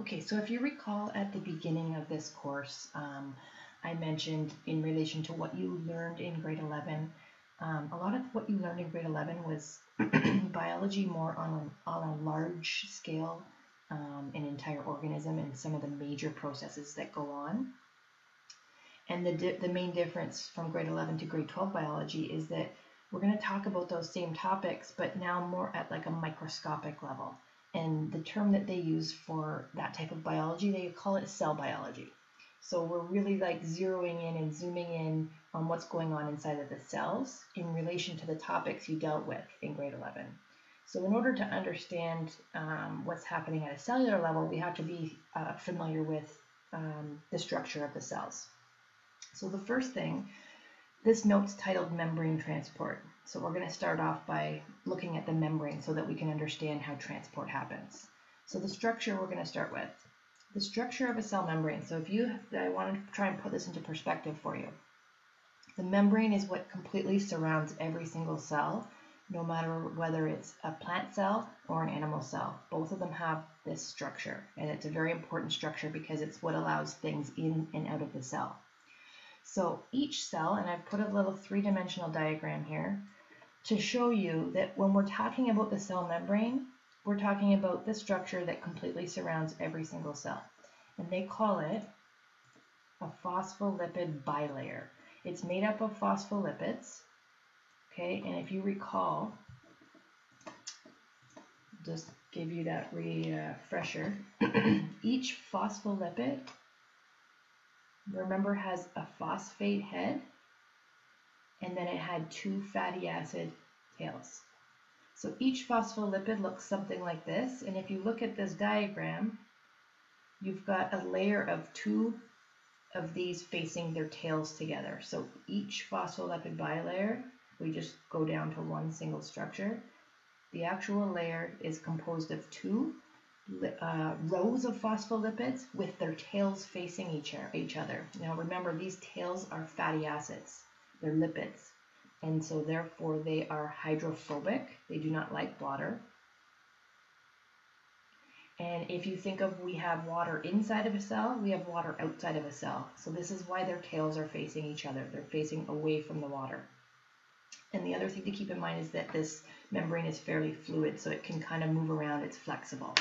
Okay, so if you recall at the beginning of this course, I mentioned in relation to what you learned in grade 11, a lot of what you learned in grade 11 was biology more on a large scale, an entire organism and some of the major processes that go on. And the main difference from grade 11 to grade 12 biology is that we're going to talk about those same topics, but now more at like a microscopic level. And the term that they use for that type of biology, they call it cell biology. So we're really like zeroing in and zooming in on what's going on inside of the cells in relation to the topics you dealt with in grade 11. So in order to understand what's happening at a cellular level, we have to be familiar with the structure of the cells. So the first thing, this note's titled membrane transport. So we're going to start off by looking at the membrane so that we can understand how transport happens. So the structure we're going to start with. The structure of a cell membrane. So I want to try and put this into perspective for you. The membrane is what completely surrounds every single cell, no matter whether it's a plant cell or an animal cell. Both of them have this structure, and it's a very important structure because it's what allows things in and out of the cell. So each cell, and I've put a little three-dimensional diagram here to show you that when we're talking about the cell membrane, we're talking about the structure that completely surrounds every single cell. And they call it a phospholipid bilayer. It's made up of phospholipids, okay? And if you recall, just give you that refresher, each phospholipid, remember, has a phosphate head, and then it had two fatty acid tails. So each phospholipid looks something like this, and if you look at this diagram, you've got a layer of two of these facing their tails together. So each phospholipid bilayer, we just go down to one single structure. The actual layer is composed of two rows of phospholipids with their tails facing each other. Now remember, these tails are fatty acids. They're lipids. And so therefore they are hydrophobic. They do not like water. And if you think of, we have water inside of a cell, we have water outside of a cell. So this is why their tails are facing each other. They're facing away from the water. And the other thing to keep in mind is that this membrane is fairly fluid, so it can kind of move around. It's flexible.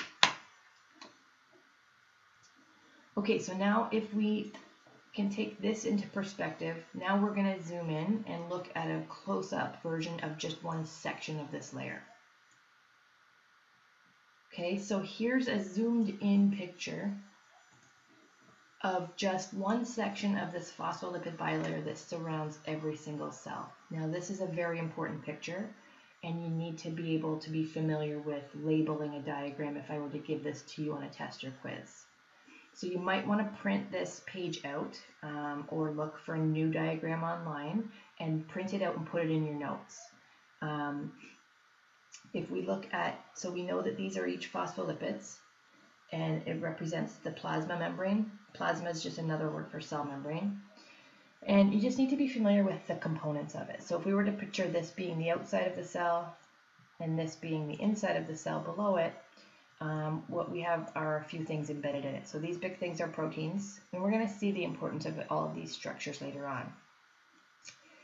Okay, so now if we can take this into perspective, now we're going to zoom in and look at a close-up version of just one section of this layer. Okay, so here's a zoomed in picture of just one section of this phospholipid bilayer that surrounds every single cell. Now this is a very important picture, and you need to be able to be familiar with labeling a diagram if I were to give this to you on a test or quiz. So you might want to print this page out or look for a new diagram online and print it out and put it in your notes. If we look at, so we know that these are each phospholipids, and it represents the plasma membrane. Plasma is just another word for cell membrane. And you just need to be familiar with the components of it. So if we were to picture this being the outside of the cell and this being the inside of the cell below it, what we have are a few things embedded in it. So these big things are proteins, and we're going to see the importance of all of these structures later on.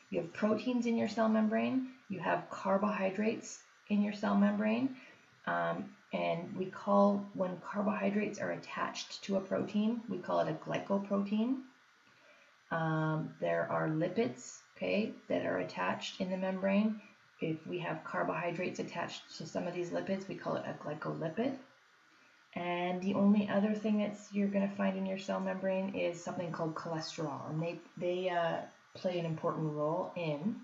You have proteins in your cell membrane, you have carbohydrates in your cell membrane, and we call, when carbohydrates are attached to a protein, we call it a glycoprotein. There are lipids, okay, that are attached in the membrane. If we have carbohydrates attached to some of these lipids, we call it a glycolipid. And the only other thing that you're going to find in your cell membrane is something called cholesterol. And they play an important role in,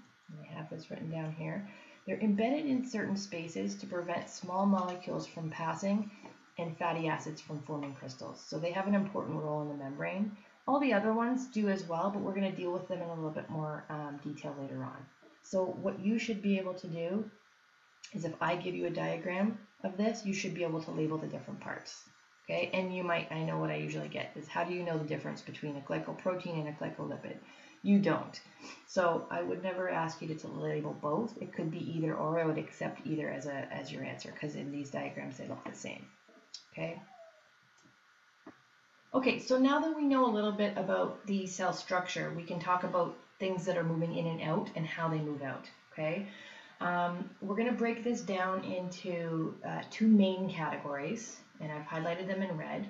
I have this written down here, they're embedded in certain spaces to prevent small molecules from passing and fatty acids from forming crystals. So they have an important role in the membrane. All the other ones do as well, but we're going to deal with them in a little bit more detail later on. So what you should be able to do is, if I give you a diagram of this, you should be able to label the different parts. Okay, and you might, I know what I usually get is, how do you know the difference between a glycoprotein and a glycolipid? You don't. So I would never ask you to label both. It could be either or. I would accept either as your answer, because in these diagrams they look the same. Okay. Okay, so now that we know a little bit about the cell structure, we can talk about things that are moving in and out and how they move out, okay? We're going to break this down into two main categories, and I've highlighted them in red.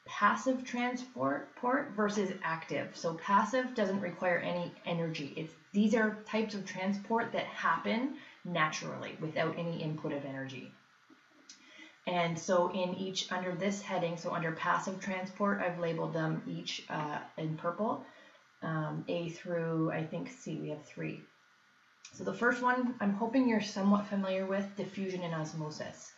Passive transport versus active. So passive doesn't require any energy. These are types of transport that happen naturally without any input of energy. And so under this heading, so under passive transport, I've labeled them each in purple, A through, I think, C. We have 3. So the first one, I'm hoping you're somewhat familiar with, diffusion and osmosis.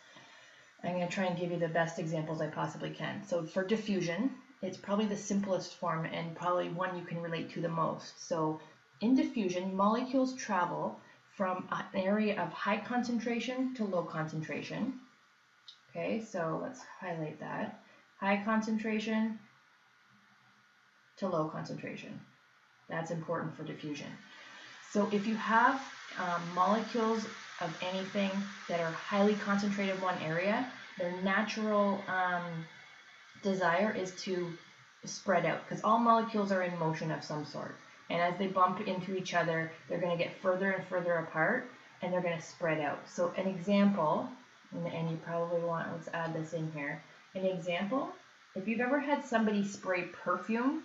I'm going to try and give you the best examples I possibly can. So for diffusion, it's probably the simplest form and probably one you can relate to the most. So in diffusion, molecules travel from an area of high concentration to low concentration. Okay, so let's highlight that. High concentration to low concentration. That's important for diffusion. So if you have molecules of anything that are highly concentrated in one area, their natural desire is to spread out, because all molecules are in motion of some sort. And as they bump into each other, they're going to get further and further apart, and they're going to spread out. So an example, and you probably want, let's add this in here. An example, if you've ever had somebody spray perfume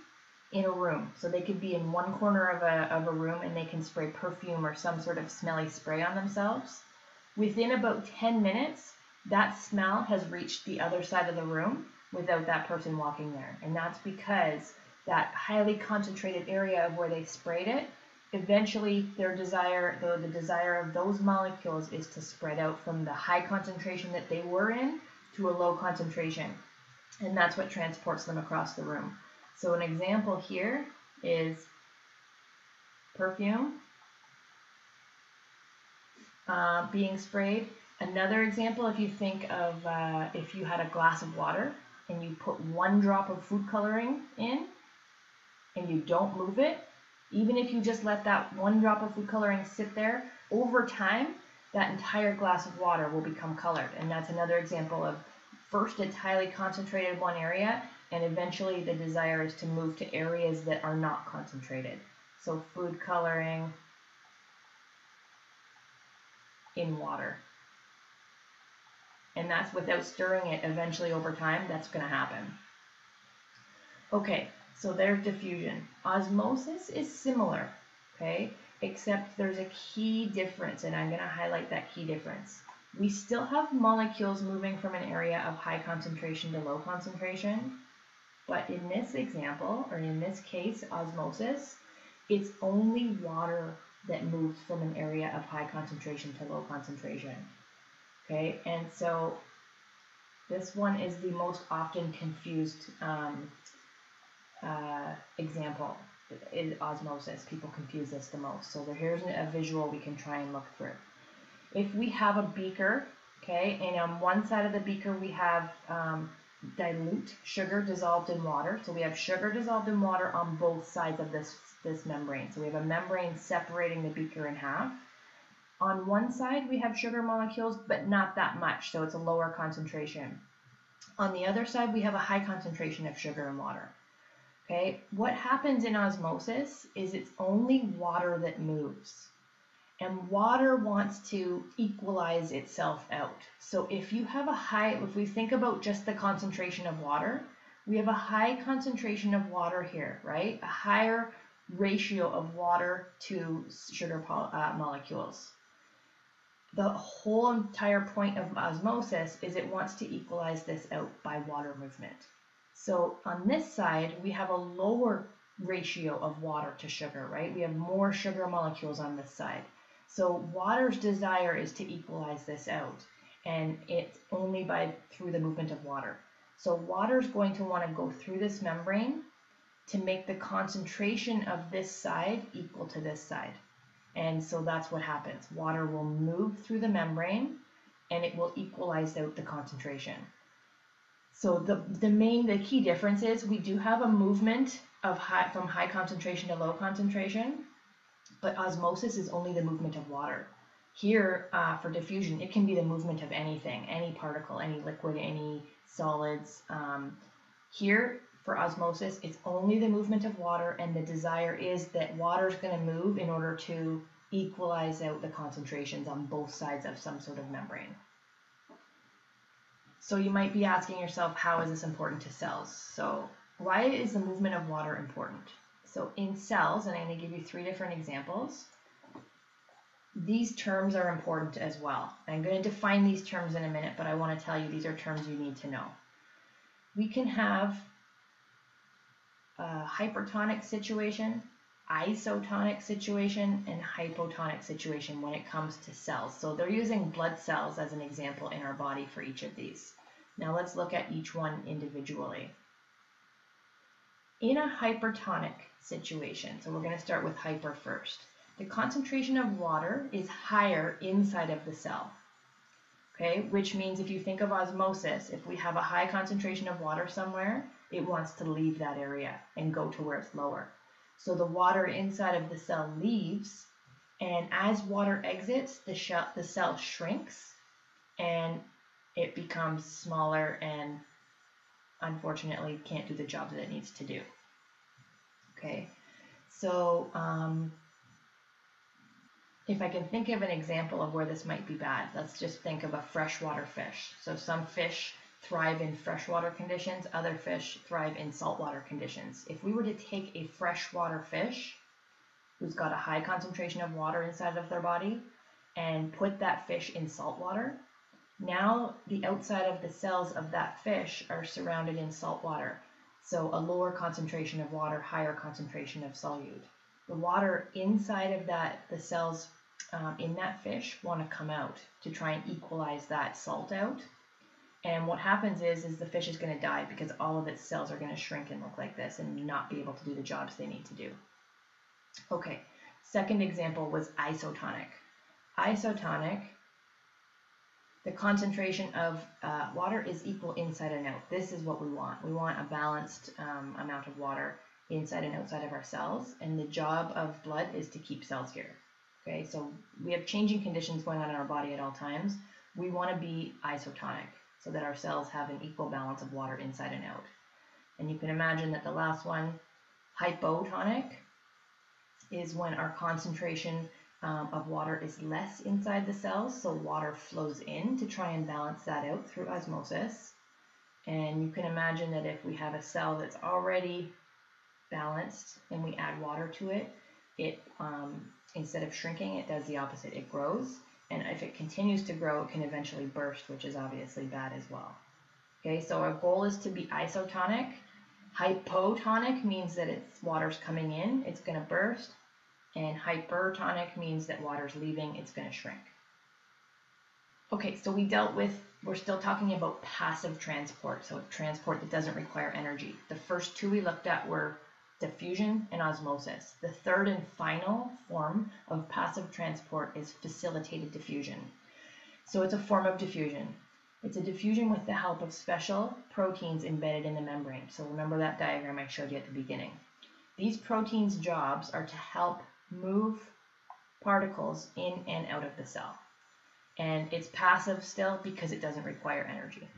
in a room, so they could be in one corner of a room and they can spray perfume or some sort of smelly spray on themselves. Within about 10 minutes, that smell has reached the other side of the room without that person walking there. And that's because that highly concentrated area of where they sprayed it, eventually the desire of those molecules is to spread out from the high concentration that they were in to a low concentration. And that's what transports them across the room. So an example here is perfume being sprayed. Another example, if you think of if you had a glass of water and you put 1 drop of food coloring in and you don't move it, even if you just let that 1 drop of food coloring sit there, over time, that entire glass of water will become colored. And that's another example of, first it's highly concentrated in one area, and eventually the desire is to move to areas that are not concentrated. So food coloring in water. And that's without stirring it. Eventually over time, that's going to happen. Okay, so there's diffusion. Osmosis is similar, okay, except there's a key difference, and I'm going to highlight that key difference. We still have molecules moving from an area of high concentration to low concentration, but in this example, or in this case, osmosis, it's only water that moves from an area of high concentration to low concentration. Okay, and so this one is the most often confused example in osmosis. People confuse this the most. So here's a visual we can try and look through. If we have a beaker, okay, and on one side of the beaker we have dilute sugar dissolved in water. So we have sugar dissolved in water on both sides of this membrane. So we have a membrane separating the beaker in half. On one side we have sugar molecules, but not that much, so it's a lower concentration. On the other side we have a high concentration of sugar and water. Okay, what happens in osmosis is it's only water that moves. And water wants to equalize itself out. So if we think about just the concentration of water, we have a high concentration of water here, right? A higher ratio of water to sugar molecules. The whole entire point of osmosis is it wants to equalize this out by water movement. So on this side, we have a lower ratio of water to sugar, right? We have more sugar molecules on this side. So water's desire is to equalize this out, and it's only through the movement of water. So water's going to want to go through this membrane to make the concentration of this side equal to this side. And so that's what happens. Water will move through the membrane and it will equalize out the concentration. So the key difference is we do have a movement of from high concentration to low concentration, but osmosis is only the movement of water. Here, for diffusion, it can be the movement of anything, any particle, any liquid, any solids. Here, for osmosis, it's only the movement of water, and the desire is that water is going to move in order to equalize out the concentrations on both sides of some sort of membrane. So you might be asking yourself, how is this important to cells? So why is the movement of water important? So in cells, and I'm going to give you 3 different examples, these terms are important as well. I'm going to define these terms in a minute, but I want to tell you these are terms you need to know. We can have a hypertonic situation, isotonic situation, and hypotonic situation when it comes to cells. So they're using blood cells as an example in our body for each of these. Now let's look at each one individually. In a hypertonic situation, so we're going to start with hyper first, the concentration of water is higher inside of the cell. Okay, which means if you think of osmosis, if we have a high concentration of water somewhere, it wants to leave that area and go to where it's lower. So the water inside of the cell leaves, and as water exits, the cell shrinks and it becomes smaller and unfortunately can't do the job that it needs to do. Okay, so if I can think of an example of where this might be bad, let's just think of a freshwater fish. So some fish thrive in freshwater conditions, other fish thrive in saltwater conditions. If we were to take a freshwater fish who's got a high concentration of water inside of their body and put that fish in salt water, now the outside of the cells of that fish are surrounded in salt water. So a lower concentration of water, higher concentration of solute. The water inside of the cells in that fish want to come out to try and equalize that salt out. And what happens is the fish is going to die because all of its cells are going to shrink and look like this and not be able to do the jobs they need to do. Okay, second example was isotonic. Isotonic, the concentration of water is equal inside and out. This is what we want. We want a balanced amount of water inside and outside of our cells, and the job of blood is to keep cells here. Okay, so we have changing conditions going on in our body at all times. We want to be isotonic so that our cells have an equal balance of water inside and out. And you can imagine that the last one, hypotonic, is when our concentration of water is less inside the cells, so water flows in to try and balance that out through osmosis. And you can imagine that if we have a cell that's already balanced and we add water to it, it instead of shrinking, it does the opposite. It grows, and if it continues to grow, it can eventually burst, which is obviously bad as well. Okay, so our goal is to be isotonic. Hypotonic means that water's coming in, it's going to burst, and hypertonic means that water's leaving, it's going to shrink. Okay, so we're still talking about passive transport, so transport that doesn't require energy. The first 2 we looked at were diffusion and osmosis. The third and final form of passive transport is facilitated diffusion. So it's a form of diffusion. It's a diffusion with the help of special proteins embedded in the membrane. So remember that diagram I showed you at the beginning. These proteins' jobs are to help move particles in and out of the cell. And it's passive still because it doesn't require energy.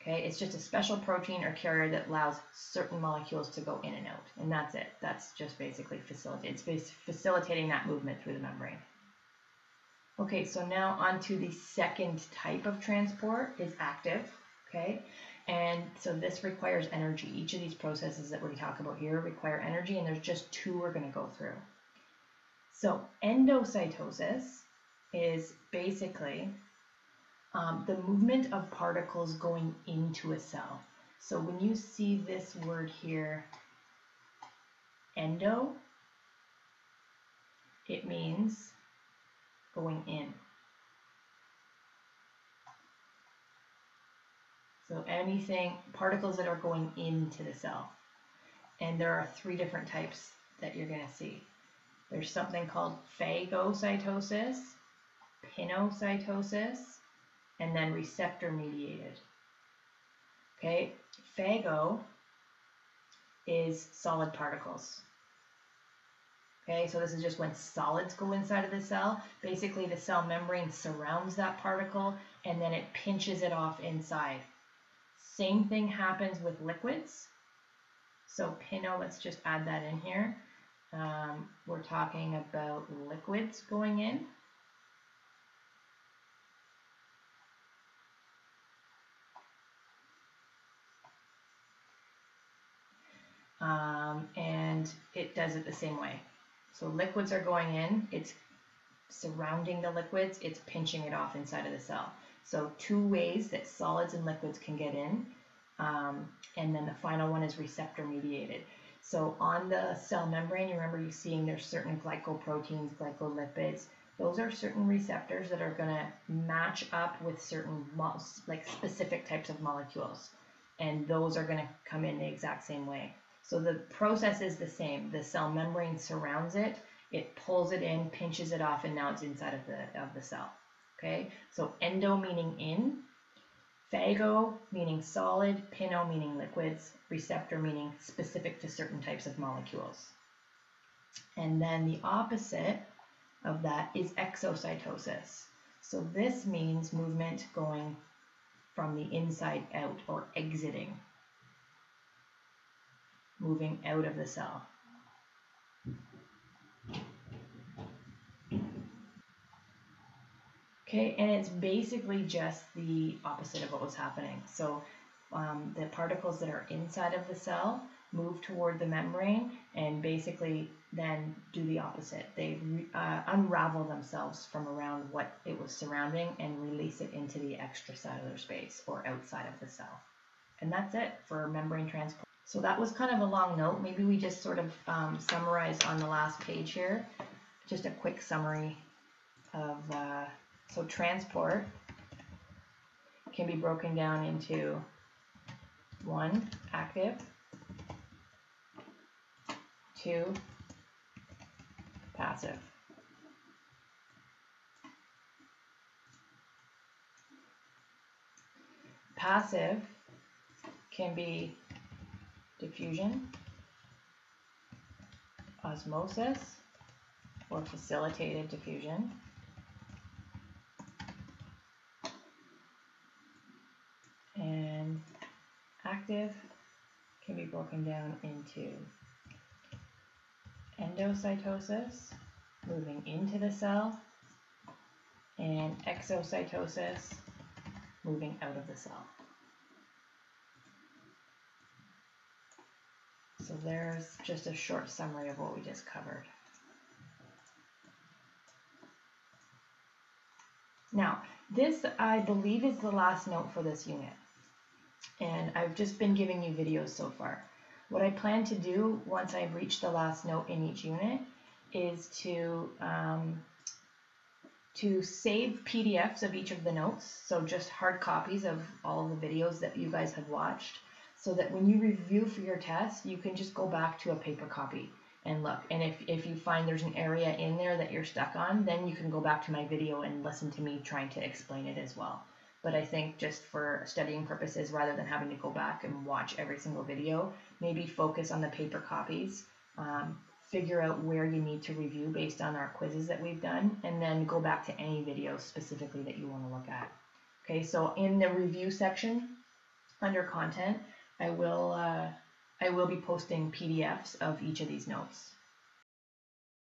Okay, it's just a special protein or carrier that allows certain molecules to go in and out, and that's it. That's just basically facilitating that movement through the membrane. Okay, so now on to the second type of transport is active. Okay, and so this requires energy. Each of these processes that we talk about here require energy, and there's just 2 we're going to go through. So endocytosis is basically the movement of particles going into a cell. So when you see this word here, endo, it means going in. So particles that are going into the cell. And there are 3 different types that you're going to see. There's something called phagocytosis, pinocytosis, and then receptor mediated. Okay, phago is solid particles. Okay, so this is just when solids go inside of the cell. Basically, the cell membrane surrounds that particle and then it pinches it off inside. Same thing happens with liquids. So PINO, let's just add that in here. We're talking about liquids going in. And it does it the same way. So liquids are going in, it's surrounding the liquids, it's pinching it off inside of the cell. So two ways that solids and liquids can get in. And then the final one is receptor mediated. So on the cell membrane, you remember you seeing there's certain glycoproteins, glycolipids. Those are certain receptors that are going to match up with certain like specific types of molecules. And those are going to come in the exact same way. So the process is the same. The cell membrane surrounds it, it pulls it in, pinches it off, and now it's inside of the cell. Okay, so endo meaning in, phago meaning solid, PINO meaning liquids, receptor meaning specific to certain types of molecules. And then the opposite of that is exocytosis. So this means movement going from the inside out, or exiting, moving out of the cell. Okay, and it's basically just the opposite of what was happening. So the particles that are inside of the cell move toward the membrane and basically then do the opposite. They unravel themselves from around what it was surrounding and release it into the extracellular space, or outside of the cell. And that's it for membrane transport. So that was kind of a long note. Maybe we just sort of summarize on the last page here. Just a quick summary of, so transport can be broken down into 1, active, 2, passive. Passive can be diffusion, osmosis, or facilitated diffusion. And active can be broken down into endocytosis, moving into the cell, and exocytosis, moving out of the cell. So there's just a short summary of what we just covered. Now, this, I believe, is the last note for this unit. And I've just been giving you videos so far. What I plan to do once I've reached the last note in each unit is to save PDFs of each of the notes, so just hard copies of all the videos that you guys have watched, so that when you review for your test, you can just go back to a paper copy and look. And if you find there's an area in there that you're stuck on, then you can go back to my video and listen to me trying to explain it as well. But I think just for studying purposes, rather than having to go back and watch every single video, maybe focus on the paper copies, figure out where you need to review based on our quizzes that we've done, and then go back to any video specifically that you want to look at. Okay, so in the review section, under content, I will be posting PDFs of each of these notes.